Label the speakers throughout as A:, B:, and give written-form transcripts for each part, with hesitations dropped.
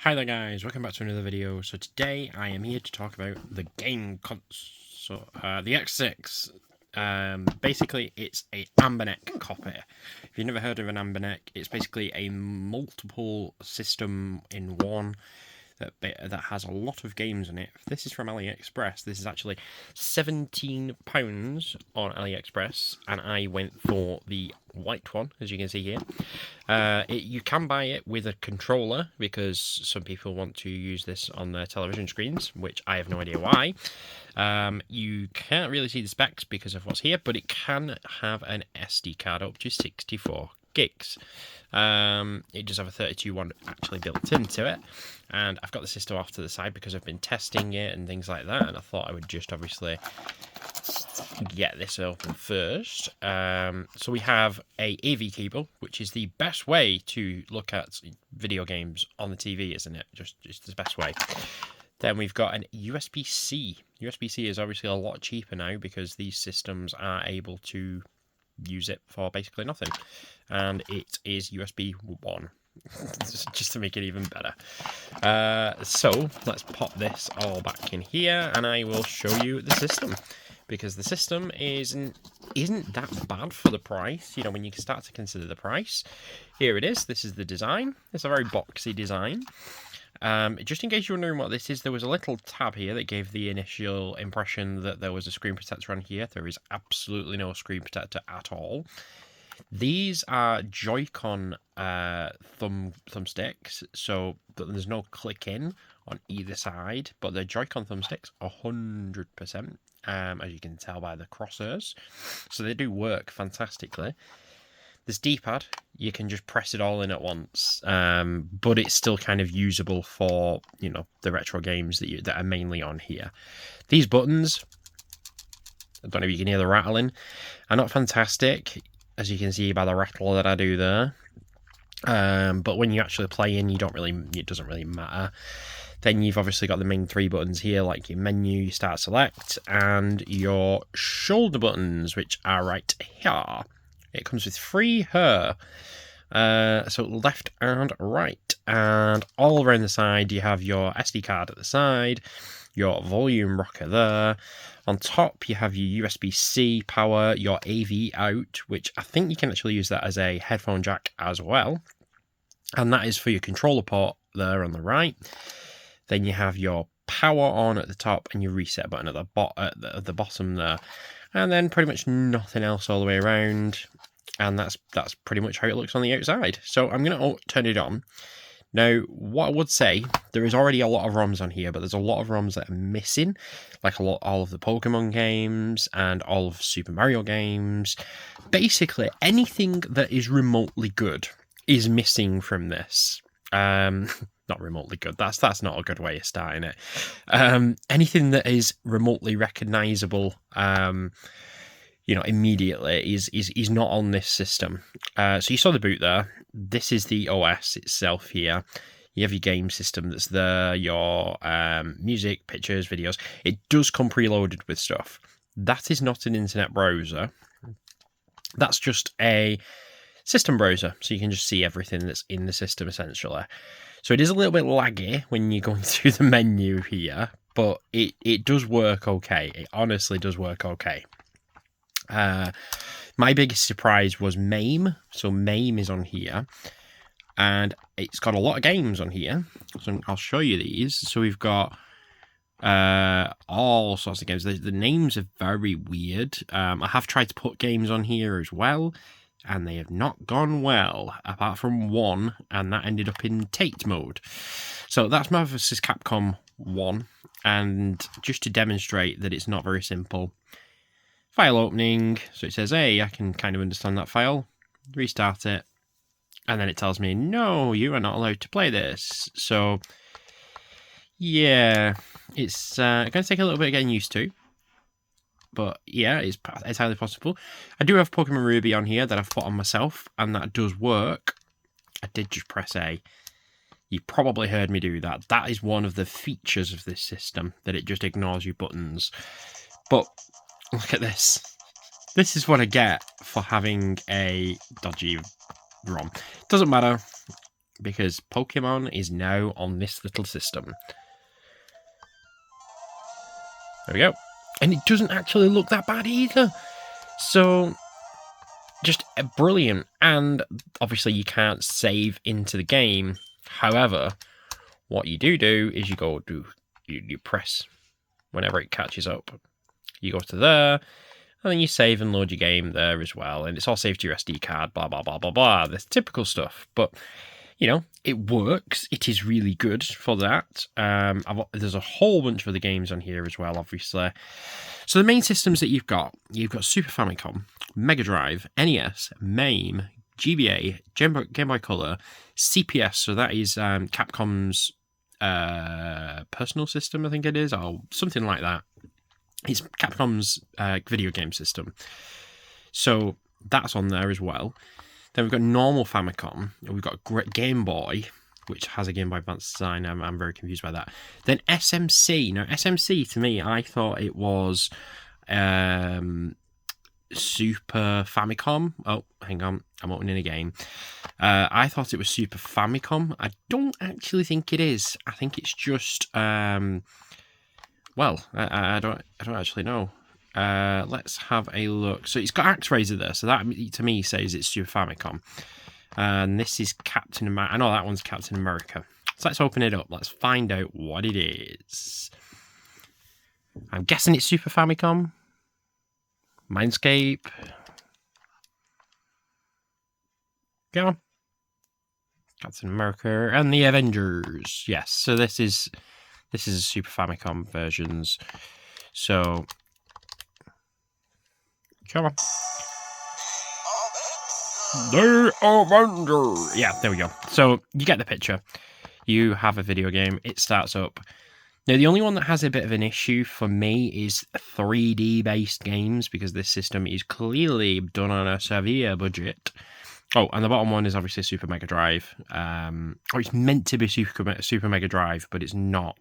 A: Hi there guys, welcome back to another video. So today I am here to talk about the game console, the X6. Basically it's a Amberneck copy. If you've never heard of an Amberneck, it's basically a multiple system in one that has a lot of games in it. This is from AliExpress. This is actually £17 on AliExpress, and I went for the white one, as you can see here. You can buy it with a controller because some people want to use this on their television screens, which I have no idea why. You can't really see the specs because of what's here, but it can have an SD card up to 64 gigs. It does have a 32 one actually built into it, and I've got the system off to the side because I've been testing it and things like that, and I thought I would just obviously get this open first. So we have a AV cable, which is the best way to look at video games on the TV, isn't it? Just the best way. Then we've got an USB-C. USB-C is obviously a lot cheaper now because these systems are able to use it for basically nothing, and it is USB 1 just to make it even better. So let's pop this all back in here and I will show you the system, because the system isn't that bad for the price, you know, when you start to consider the price. Here it is. This is the design. It's a very boxy design. Just in case you're wondering what this is, there was a little tab here that gave the initial impression that there was a screen protector on here. There is absolutely no screen protector at all. These are Joy-Con thumbsticks, so there's no click in on either side, but they're Joy-Con thumbsticks 100%, as you can tell by the crosshairs. So they do work fantastically. This D-pad, you can just press it all in at once, but it's still kind of usable for, you know, the retro games that are mainly on here. These buttons, I don't know if you can hear the rattling, are not fantastic, as you can see by the rattle that I do there. But when you actually play in, it doesn't really matter. Then you've obviously got the main three buttons here, like your menu, your start select, and your shoulder buttons, which are right here. It comes with three here, so left and right, and all around the side you have your SD card at the side, your volume rocker there. On top you have your USB-C power, your AV out, which I think you can actually use that as a headphone jack as well, and that is for your controller port there on the right. Then you have your power on at the top and your reset button at the bottom there, and then pretty much nothing else all the way around. And that's pretty much how it looks on the outside. So I'm going to turn it on. Now, what I would say, there is already a lot of ROMs on here, but there's a lot of ROMs that are missing, like all of the Pokemon games and all of Super Mario games. Basically, anything that is remotely good is missing from this. Not remotely good. That's not a good way of starting it. Anything that is remotely recognizable, you know, immediately is not on this system. So you saw the boot there. This is the OS itself here. You have your game system that's there, your music, pictures, videos. It does come preloaded with stuff. That is not an internet browser. That's just a system browser, so you can just see everything that's in the system essentially. So it is a little bit laggy when you're going through the menu here, but it does work okay. It honestly does work okay. My biggest surprise was MAME. So MAME is on here, and it's got a lot of games on here. So I'll show you these. So we've got all sorts of games. The names are very weird. I have tried to put games on here as well, and they have not gone well, apart from one, and that ended up in Tate mode. So that's Marvel vs. Capcom 1, and just to demonstrate that it's not very simple. File opening, so it says, hey, I can kind of understand that file. Restart it, and then it tells me, no, you are not allowed to play this. So, yeah, it's going to take a little bit of getting used to. But yeah, it's highly possible. I do have Pokemon Ruby on here that I've put on myself, and that does work. I did just press A. You probably heard me do that. That is one of the features of this system, that it just ignores your buttons. But look at this. This is what I get for having a dodgy ROM. Doesn't matter. because Pokemon is now on this little system. There we go. And it doesn't actually look that bad either. So, just brilliant. And obviously you can't save into the game. However, what you do is you press whenever it catches up. You go to there, and then you save and load your game there as well. And it's all saved to your SD card, blah, blah, blah, blah, blah. The typical stuff. But, you know, it works. It is really good for that. There's a whole bunch of other games on here as well, obviously. So the main systems that you've got Super Famicom, Mega Drive, NES, MAME, GBA, Game Boy Color, CPS, so that is Capcom's personal system, I think it is, or something like that. It's Capcom's video game system. So that's on there as well. Then we've got normal Famicom, and we've got Game Boy, which has a Game Boy Advance design. I'm very confused by that. Then SMC. Now, SMC, to me, I thought it was Super Famicom. Oh, hang on. I'm opening a game. I thought it was Super Famicom. I don't actually think it is. I think it's just... well, I don't actually know. Let's have a look. So it's got ActRaiser there. So that, to me, says it's Super Famicom. And this is Captain America. I know that one's Captain America. So let's open it up. Let's find out what it is. I'm guessing it's Super Famicom. Mindscape. Go on. Captain America and the Avengers. Yes, so this is a Super Famicom versions. So come on. The Avenger. Yeah, there we go. So you get the picture. You have a video game. It starts up. Now, the only one that has a bit of an issue for me is 3D based games, because this system is clearly done on a severe budget. Oh, and the bottom one is obviously Super Mega Drive. Or it's meant to be Super Mega Drive, but it's not,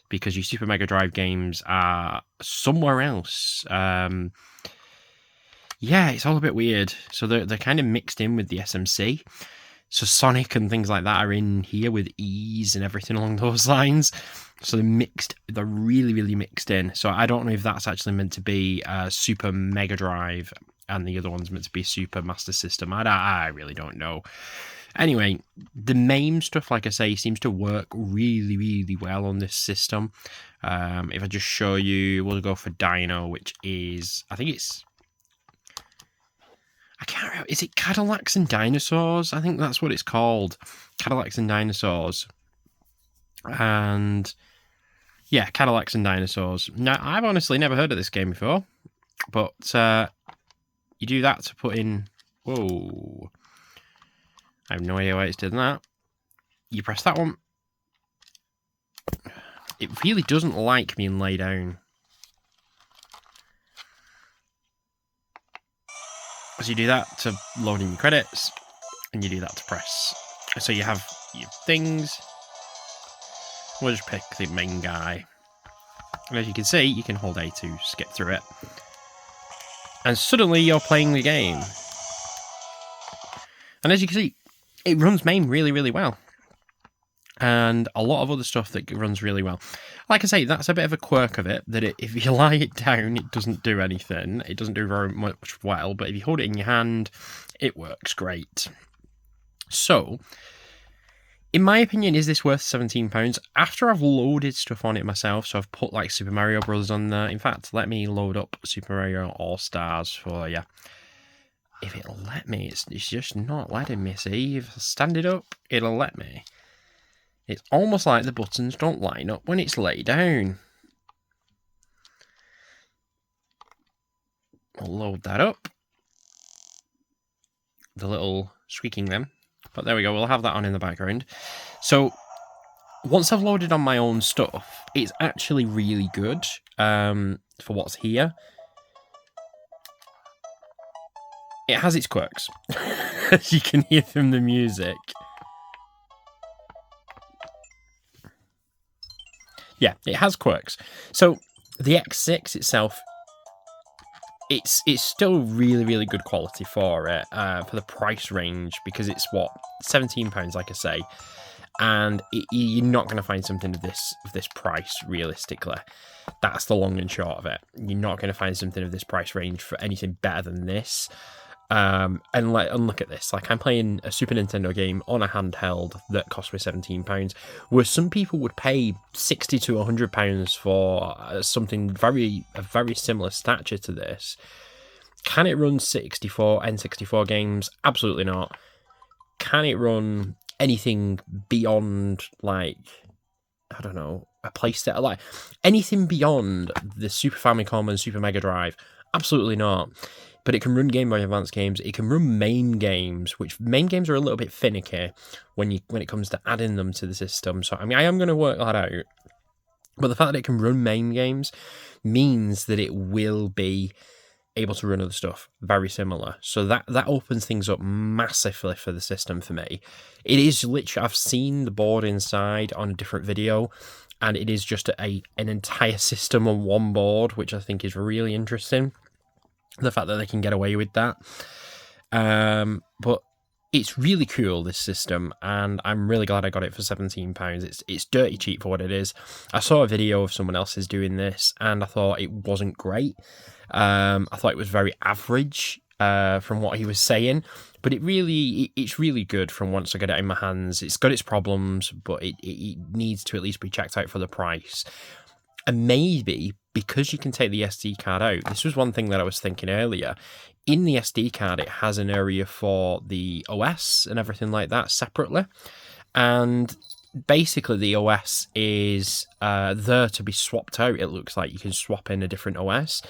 A: because your Super Mega Drive games are somewhere else. Yeah, it's all a bit weird. So they're kind of mixed in with the SMC. So Sonic and things like that are in here with Ease and everything along those lines. So they're really, really mixed in. So I don't know if that's actually meant to be Super Mega Drive and the other one's meant to be Super Master System. I really don't know. Anyway, the MAME stuff, like I say, seems to work really, really well on this system. If I just show you, we'll go for Dino, which is, I think it's... I can't remember. Is it Cadillacs and Dinosaurs? I think that's what it's called. Cadillacs and Dinosaurs. And yeah, Cadillacs and Dinosaurs. Now, I've honestly never heard of this game before. But you do that to put in... Whoa. I have no idea why it's doing that. You press that one. It really doesn't like being laid down. So you do that to load in your credits, and you do that to press. So you have your things. We'll just pick the main guy. And as you can see, you can hold A to skip through it. And suddenly you're playing the game. And as you can see, it runs MAME really, really well. And a lot of other stuff that runs really well. Like I say, that's a bit of a quirk of it, that if you lie it down, it doesn't do anything. It doesn't do very much well, but if you hold it in your hand, it works great. So, in my opinion, is this worth £17? After I've loaded stuff on it myself, so I've put like Super Mario Bros. On there. In fact, let me load up Super Mario All-Stars for you. If it'll let me, it's just not letting me. See, if I stand it up, it'll let me. It's almost like the buttons don't line up when it's laid down. We'll load that up. The little squeaking them. But there we go, we'll have that on in the background. So, once I've loaded on my own stuff, it's actually really good for what's here. It has its quirks, as you can hear from the music. Yeah, it has quirks. So, the X6 itself it's still really good quality for it, for the price range, because it's what, £17, like I say, and you're not going to find something of this price realistically. That's the long and short of it. You're not going to find something of this price range for anything better than this. And look at this. Like, I'm playing a Super Nintendo game on a handheld that cost me £17, where some people would pay £60 to £100 for something a very similar stature to this. Can it run N64 games? Absolutely not. Can it run anything beyond, like, I don't know, a PlayStation, like anything beyond the Super Famicom and Super Mega Drive? Absolutely not. But it can run Game Boy Advance games. It can run MAME games, which MAME games are a little bit finicky when it comes to adding them to the system. So I mean, I am going to work that out. But the fact that it can run MAME games means that it will be able to run other stuff very similar. So that opens things up massively for the system for me. It is literally, I've seen the board inside on a different video, and it is just an entire system on one board, which I think is really interesting. The fact that they can get away with that. But it's really cool, this system, and I'm really glad I got it for £17. It's dirty cheap for what it is. I saw a video of someone else's doing this, and I thought it wasn't great. I thought it was very average from what he was saying, but it's really good from once I get it in my hands. It's got its problems, but it needs to at least be checked out for the price. And maybe because you can take the SD card out, this was one thing that I was thinking earlier. In the SD card, it has an area for the OS and everything like that separately. And basically, the OS is there to be swapped out. It looks like you can swap in a different OS.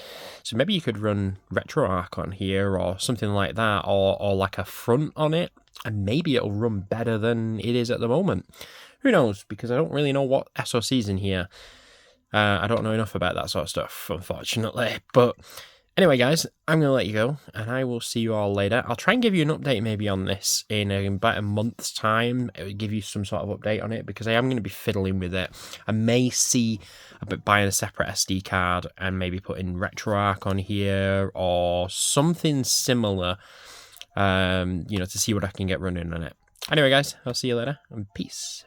A: So maybe you could run RetroArch on here or something like that, or like a front on it. And maybe it'll run better than it is at the moment. Who knows? Because I don't really know what SoC's in here. I don't know enough about that sort of stuff, unfortunately. But anyway, guys, I'm going to let you go, and I will see you all later. I'll try and give you an update maybe on this in about a month's time. It will give you some sort of update on it, because I am going to be fiddling with it. I may see about buying a separate SD card and maybe putting RetroArch on here or something similar, to see what I can get running on it. Anyway, guys, I'll see you later, and peace.